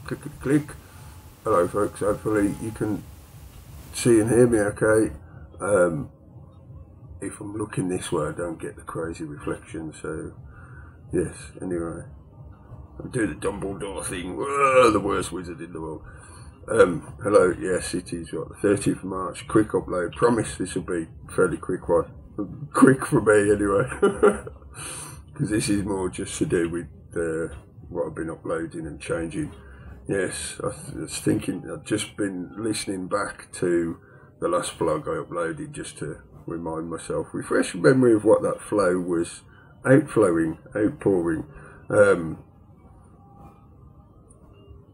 click, click, click. Hello folks, hopefully you can see and hear me okay. If I'm looking this way I don't get the crazy reflection, so yes, anyway. I do the Dumbledore thing, the worst wizard in the world. Hello, yes it is what, the 30th of March, quick upload, promise this will be a fairly quick one. Quick for me anyway, because this is more just to do with what I've been uploading and changing. Yes, I was thinking, I've just been listening back to the last vlog I uploaded just to remind myself, refresh memory of what that flow was outflowing, outpouring.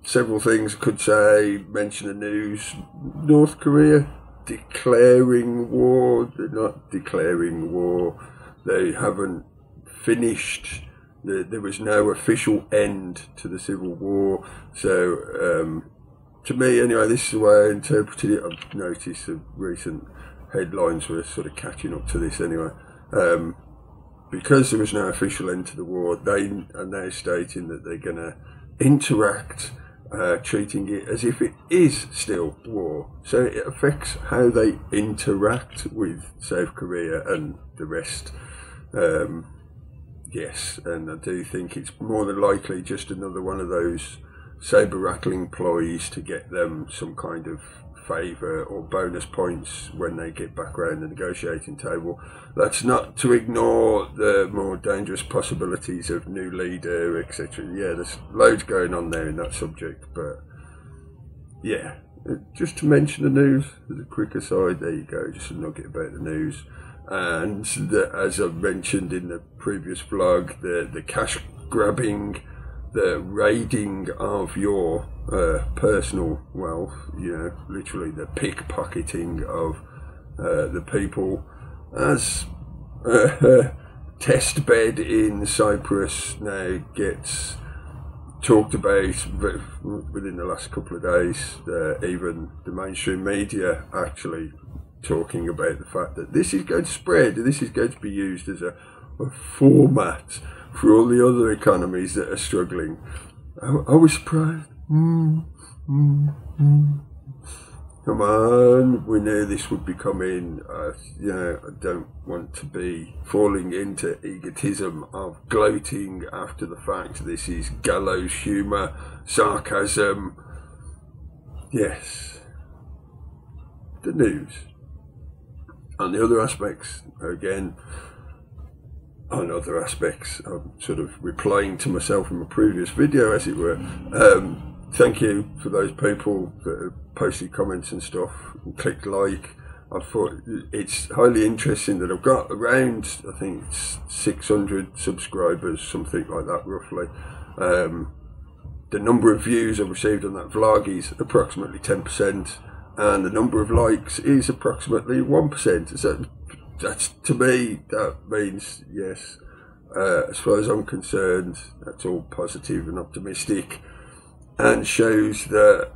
Several things I could say, mention the news. North Korea declaring war. They're not declaring war. They haven't finished. There was no official end to the civil war. So, to me anyway, this is the way I interpreted it. I've noticed the recent headlines were sort of catching up to this anyway. Because there was no official end to the war, they are now stating that they're going to interact, treating it as if it is still war. So it affects how they interact with South Korea and the rest. Yes, and I do think it's more than likely just another one of those saber-rattling ploys to get them some kind of favour or bonus points when they get back around the negotiating table. That's not to ignore the more dangerous possibilities of new leader, etc. Yeah, there's loads going on there in that subject, but yeah, just to mention the news as a quick aside, there you go, just a nugget about the news. And as I've mentioned in the previous vlog, the cash grabbing, the raiding of your personal wealth, you know, literally the pickpocketing of the people, as test bed in Cyprus now gets talked about within the last couple of days. Even the mainstream media actually talking about the fact that this is going to spread, this is going to be used as a format for all the other economies that are struggling. I was surprised. Come on, we knew this would be coming. You know, I don't want to be falling into egotism of gloating after the fact. This is gallows humour, sarcasm. Yes, the news. And the other aspects, again, on other aspects, I'm sort of replying to myself in my previous video, as it were. Thank you for those people that have posted comments and stuff and clicked like. I thought it's highly interesting that I've got around, I think it's 600 subscribers, something like that roughly. The number of views I've received on that vlog is approximately 10%. And the number of likes is approximately 1%. So that's, to me, that means, yes, as far as I'm concerned, that's all positive and optimistic, and shows that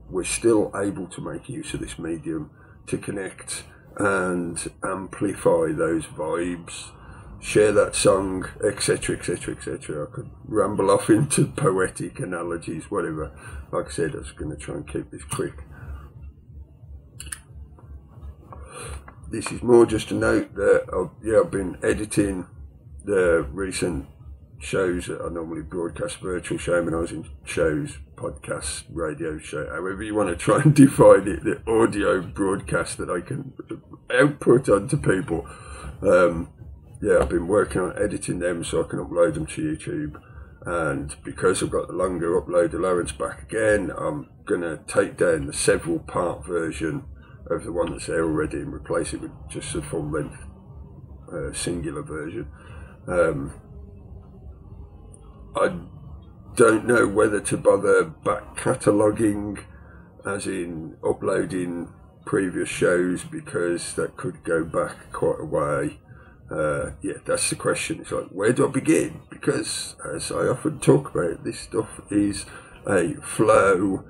we're still able to make use of this medium to connect and amplify those vibes, share that song, etc, etc, etc. I could ramble off into poetic analogies, whatever. Like I said, I was going to try and keep this quick. This is more just a note that I've been editing the recent shows that I normally broadcast, virtual shamanising shows, podcasts, radio show, however you want to try and define it, the audio broadcast that I can output onto people. Yeah, I've been working on editing them so I can upload them to YouTube. And because I've got the longer upload allowance back again, I'm going to take down the several part version of the one that's there already and replace it with just a full length singular version. I don't know whether to bother back cataloguing, as in uploading previous shows, because that could go back quite a way. Yeah, that's the question. It's like, where do I begin? Because as I often talk about, this stuff is a flow.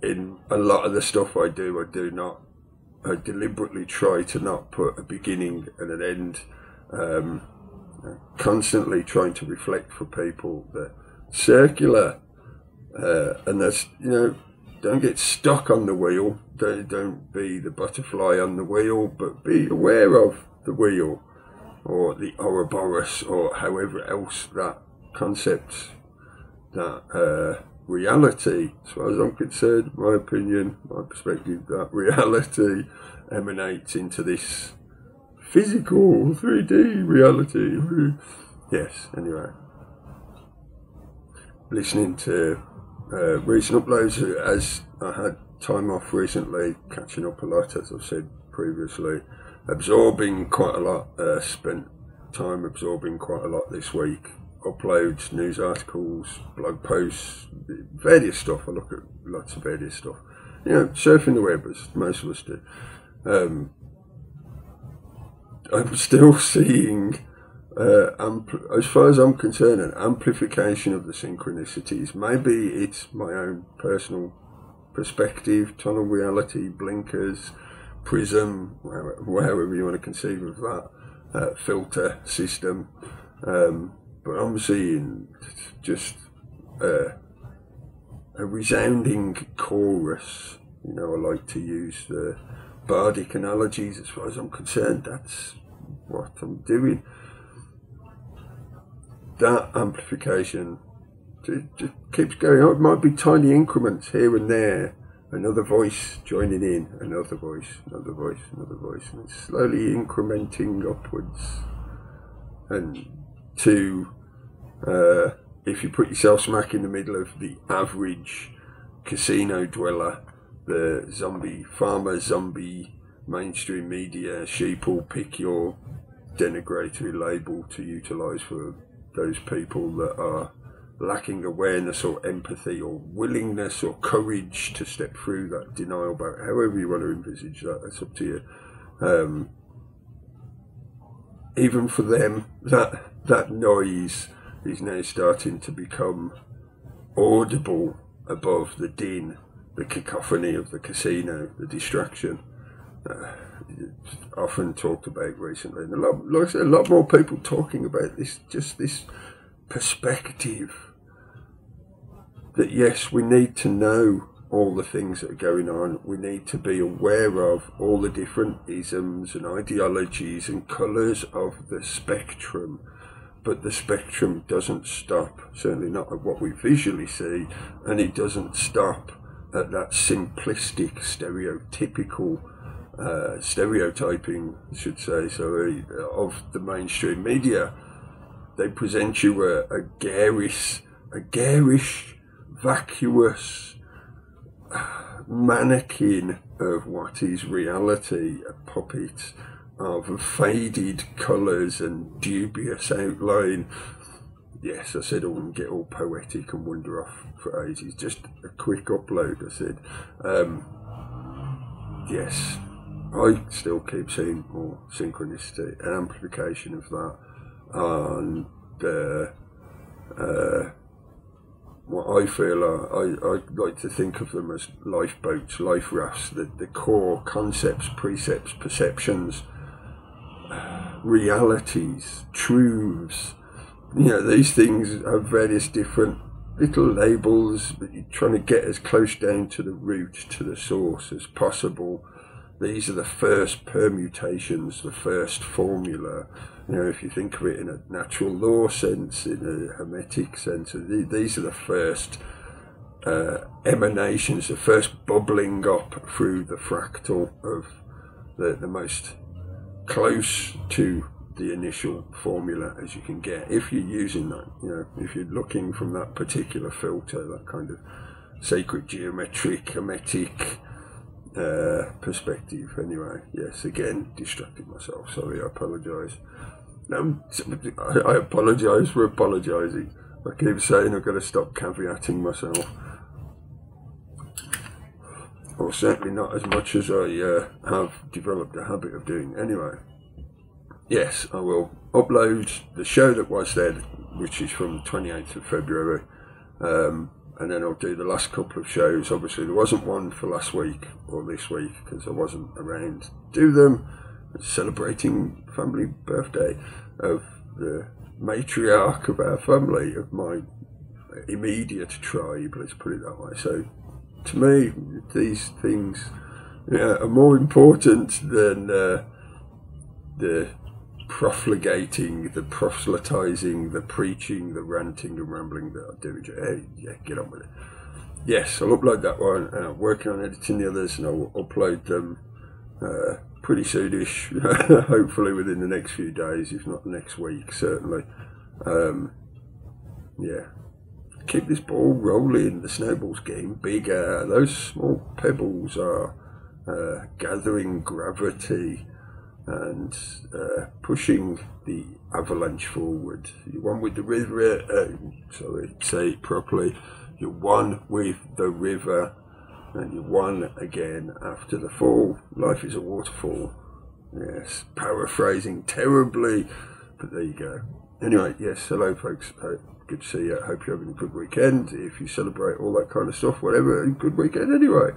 In a lot of the stuff I do not, I deliberately try to not put a beginning and an end. Constantly trying to reflect for people that circular And that's, you know, don't get stuck on the wheel. Don't be the butterfly on the wheel, but be aware of the wheel, or the Ouroboros, or however else that concept, that reality, as far as I'm concerned, my opinion, my perspective, that reality emanates into this physical 3D reality. Yes, anyway. Listening to recent uploads, as I had time off recently, catching up a lot, as I've said previously, absorbing quite a lot, spent time absorbing quite a lot this week. Uploads, news articles, blog posts, various stuff. I look at lots of various stuff. You know, surfing the web, as most of us do. I'm still seeing, as far as I'm concerned, an amplification of the synchronicities. Maybe it's my own personal perspective, tunnel reality, blinkers, prism, however you want to conceive of that, filter system. But I'm seeing just a resounding chorus. You know, I like to use the bardic analogies. As far as I'm concerned, that's what I'm doing. That amplification just keeps going on. It might be tiny increments here and there. Another voice joining in, another voice, another voice, another voice, and it's slowly incrementing upwards. And if you put yourself smack in the middle of the average casino dweller, the zombie farmer, zombie mainstream media, sheeple, pick your denigratory label to utilise for those people that are lacking awareness or empathy or willingness or courage to step through that denial, about however you want to envisage that, that's up to you. Even for them, that noise is now starting to become audible above the din, the cacophony of the casino, the distraction. Often talked about recently, and like I said, a lot more people talking about this, just this perspective that yes, we need to know all the things that are going on. We need to be aware of all the different isms and ideologies and colours of the spectrum. But the spectrum doesn't stop, certainly not at what we visually see, and it doesn't stop at that simplistic, stereotypical, stereotyping, I should say, sorry, of the mainstream media. They present you a garish, vacuous mannequin of what is reality, a puppet of faded colours and dubious outline. Yes, I said I wouldn't get all poetic and wander off for ages. Just a quick upload, I said. Yes, I still keep seeing more synchronicity, an amplification of that, and what I feel I like to think of them as lifeboats, life rafts, the core concepts, precepts, perceptions, realities, truths. You know, these things have various different little labels, but you're trying to get as close down to the root, to the source as possible. These are the first permutations, the first formula. You know, if you think of it in a natural law sense, in a hermetic sense, these are the first emanations, the first bubbling up through the fractal of the most close to the initial formula as you can get, if you're using that. You know, if you're looking from that particular filter, that kind of sacred geometric, hermetic perspective. Anyway, yes, again, distracted myself, sorry, I apologise. I apologise for apologising. I keep saying I've got to stop caveating myself, or certainly not as much as I have developed a habit of doing. Anyway, yes, I will upload the show that was there, which is from the 28th of February, and then I'll do the last couple of shows. Obviously there wasn't one for last week or this week because I wasn't around to do them, celebrating family birthday of the matriarch of our family, of my immediate tribe, let's put it that way. So to me, these things are more important than the profligating, the proselytizing, the preaching, the ranting and rambling that I do. Hey, yeah, get on with it. Yes, I'll upload that one. Working on editing the others, and I'll upload them pretty soonish, hopefully within the next few days, if not the next week, certainly. Yeah, keep this ball rolling. The snowball's getting bigger. Those small pebbles are gathering gravity and pushing the avalanche forward. You're one with the river, say it properly. You're one with the river, and you're one again after the fall. Life is a waterfall. Yes, paraphrasing terribly, but there you go. Anyway, yes, hello folks. Good to see you. I hope you're having a good weekend. If you celebrate all that kind of stuff, whatever, good weekend anyway.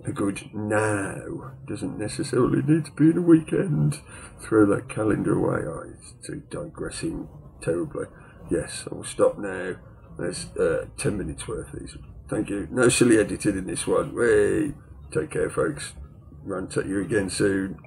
A good now doesn't necessarily need to be in a weekend. Throw that calendar away. It's digressing terribly. Yes, I will stop now. There's 10 minutes worth of these. Thank you. No silly editing in this one. Hey, take care, folks. Rant at you again soon.